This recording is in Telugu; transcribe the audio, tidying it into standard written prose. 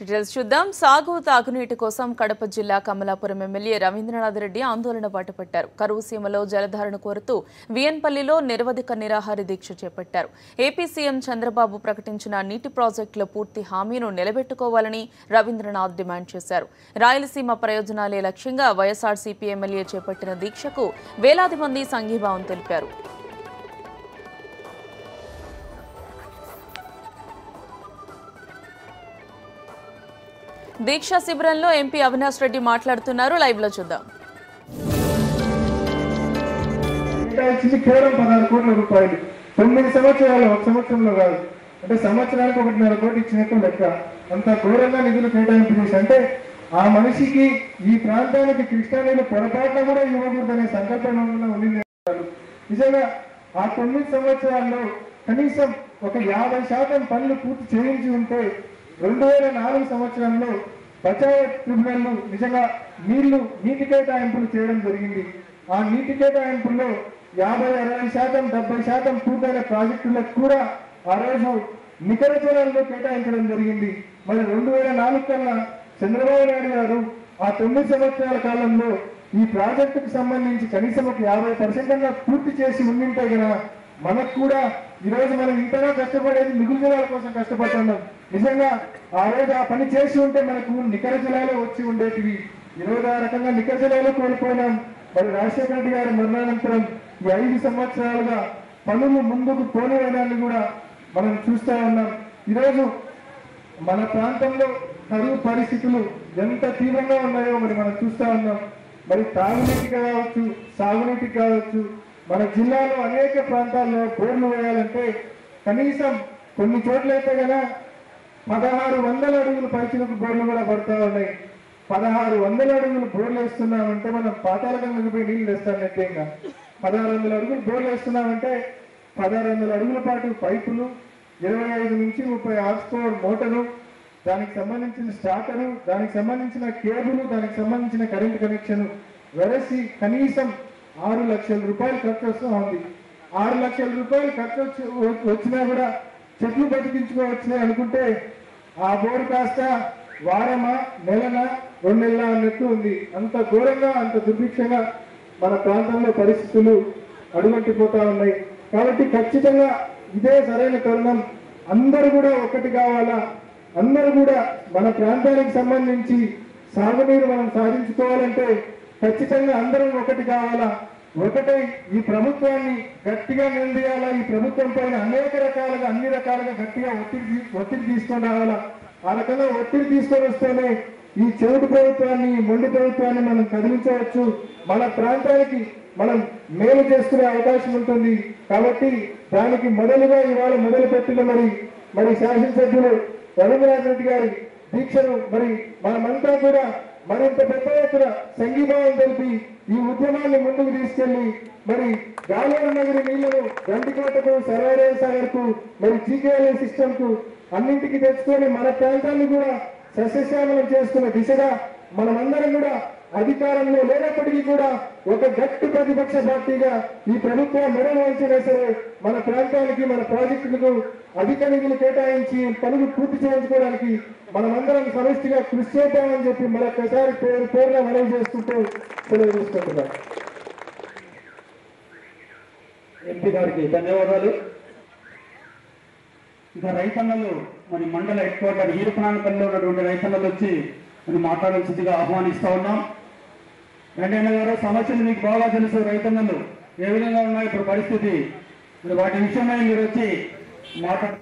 డీటెయిల్స్ చూద్దాం. సాగు తాగునీటి కోసం కడప జిల్లా కమలాపురం ఎమ్మెల్యే రవీంద్రనాథ్ రెడ్డి ఆందోళన బాటపట్టారు. కరువు సీమలో జలధారణ కోరుతూ విఎన్పల్లిలో నిరవధిక నిరాహార దీక్ష చేపట్టారు. ఏపీ సీఎం చంద్రబాబు ప్రకటించిన నీటి ప్రాజెక్టుల పూర్తి హామీను నిలబెట్టుకోవాలని రవీంద్రనాథ్ డిమాండ్ చేశారు. రాయలసీమ ప్రయోజనాలే లక్ష్యంగా వైఎస్ఆర్సీపీ ఎమ్మెల్యే చేపట్టిన దీక్షకు వేలాది మంది సంఘీభావం తెలిపారు. దీక్షా శిబిరంలో ఎంపీ అవినాష్ రెడ్డి మాట్లాడుతున్నారు. లైవ్ లో చూద్దాం. కేవలం 16 కోట్ల రూపాయలు 9 సంవత్సరాలు, ఒక సంవత్సరంలో కాదు, అంటే సంవత్సరానికి 1.5 కోట్లు ఇచ్చినట్టు లెక్క. అంత ఘోరంగా నిధులు కేటాయింపు చేసి, అంటే ఆ మనిషికి ఈ ప్రాంతానికి కృష్ణా నీళ్ళు పొరపాటున కూడా ఇవ్వకూడదనే సంకల్పం ఉండింది. నిజంగా ఆ 9 సంవత్సరాల్లో కనీసం ఒక 50% పనులు పూర్తి చేయించి ఉంటే 2004 సంవత్సరంలో బచావ్ ట్రిబ్యునల్ నిజంగా నీటి కేటాయింపులు చేయడం జరిగింది. ఆ నీటి కేటాయింపుల్లో 50-60%, 70% పూర్తయిన ప్రాజెక్టులకు కూడా ఆ రోజు నికర జలాల్లో కేటాయించడం జరిగింది. మరి 2004 కన్నా చంద్రబాబు నాయుడు గారు ఆ 9 సంవత్సరాల కాలంలో ఈ ప్రాజెక్టుకు సంబంధించి కనీసం ఒక 50% పూర్తి చేసి ఉండింటే కదా మనకు కూడా ఈరోజు మనం ఇంతగా కష్టపడేది మిగులు జలాల కోసం కష్టపడుతున్నాం. నిజంగా ఆ రోజు ఆ పని చేసి ఉంటే మనకు నికర జలాలు వచ్చి ఉండేటివి. ఈరోజు ఆ రకంగా నికర జలాలు కోల్పోయినాం. మరి రాజశేఖర రెడ్డి గారి మరణానంతరం ఈ 5 సంవత్సరాలుగా పనులు ముందుకు పోలేదని కూడా మనం చూస్తా ఉన్నాం. ఈరోజు మన ప్రాంతంలో కరువు పరిస్థితులు ఎంత తీవ్రంగా ఉన్నాయో మరి మనం చూస్తా ఉన్నాం. మరి తాగునీటికి కావచ్చు, సాగునీటికి కావచ్చు, మన జిల్లాలో అనేక ప్రాంతాల్లో బోర్లు వేయాలంటే కనీసం కొన్ని చోట్లయితే కదా 1600 అడుగులు పైచిలకు బోర్లు కూడా పడుతూ ఉన్నాయి. 1600 అడుగులు బోర్లు వేస్తున్నామంటే మనం పాతాళగంగకు పోయి నీళ్లు వేస్తానంటే ఇంకా 1600 అడుగులు బోర్లు వేస్తున్నామంటే 1600 అడుగుల పాటు పైపులు, 25 నుంచి 30 హార్స్ పవర్ మోటారు, దానికి సంబంధించిన స్టార్టరు, దానికి సంబంధించిన కేబుల్, దానికి సంబంధించిన కరెంట్ కనెక్షన్ వెరసి కనీసం 6 లక్షల రూపాయలు ఖర్చు వస్తూ ఉంది. 6 లక్షల రూపాయలు ఖర్చు వచ్చినా కూడా చెట్లు బతికించుకోవచ్చునే అనుకుంటే ఆ బోరు కాస్త వారమా, నెలనా, 2 నెలల అన్నట్టు ఉంది. అంత ఘోరంగా, అంత దుర్భిక్షంగా మన ప్రాంతంలో పరిస్థితులు అడుగంటిపోతా ఉన్నాయి. కాబట్టి ఖచ్చితంగా ఇదే సరైన తరుణం. అందరూ కూడా ఒకటి కావాలా, అందరూ కూడా మన ప్రాంతానికి సంబంధించి సాగునీరు మనం సాధించుకోవాలంటే ఖచ్చితంగా అందరం ఒకటి కావాలా. ఒకటై ఈ ప్రభుత్వాన్ని గట్టిగా నిలదీయాలా. ఈ ప్రభుత్వం పైన అన్ని రకాలుగా గట్టిగా ఒత్తిడి తీసుకొని రావాలా. ఆ రకంగా ఒత్తిడి తీసుకొని వస్తేనే ఈ చెవిటి ప్రభుత్వాన్ని, మొండి ప్రభుత్వాన్ని మనం కదిలించవచ్చు. మన ప్రాంతానికి మనం మేలు చేసుకునే అవకాశం ఉంటుంది. కాబట్టి దానికి మొదలుగా ఇవాళ మొదలుపెట్టిన మరి శాసనసభ్యులు రవీంద్రనాథ్ రెడ్డి గారి దీక్షను మరి మనమంతా కూడా మరింత పెద్ద ఎత్తున సంఘీభావం తెలిపి ఈ ఉద్యమాన్ని ముందుకు తీసుకెళ్లి మరి గాలేరు నగరి నీళ్లను గంటికోటకు, సర్వారేయ సాగర్ కు, మరి జీకేఎల్ఏ సిస్టమ్ కు అన్నింటికి తెచ్చుకొని మన ప్రాంతాన్ని కూడా సస్యశ్యామలం చేసుకున్న దిశగా మనమందరం కూడా అధికారంలో లేనప్పటికీ కూడా ఒక గట్టి ప్రతిపక్ష పార్టీగా ఈ ప్రభుత్వం మెడలు వంచినా సరే మన ప్రాంతానికి, మన ప్రాజెక్టులకు అధిక నిధులు కేటాయించి పనులు పూర్తి చేయించుకోవడానికి మనమందరం సమిష్టిగా కృషి చేద్దామని చెప్పి మరొకసారి పేరుగా మనవి చేసుకుంటూ సెలవు తీసుకుంటున్నాం. ఎంపీ గారికి ధన్యవాదాలు. ఇక రైతన్నలు మరి మండల హెడ్ క్వార్టర్ ఈరపనానపల్లిలో ఉన్నటువంటి రైతన్నలు వచ్చి మరి మాట్లాడాల్సిందిగా ఆహ్వానిస్తా ఉన్నాం. వెంకయ్య గారు, సమస్యలు మీకు బాగా తెలుసు. రైతన్నలు ఏ విధంగా ఉన్నాయి ఇప్పుడు పరిస్థితి, మరి వాటి విషయమై మీరు వచ్చి మాట్లాడు.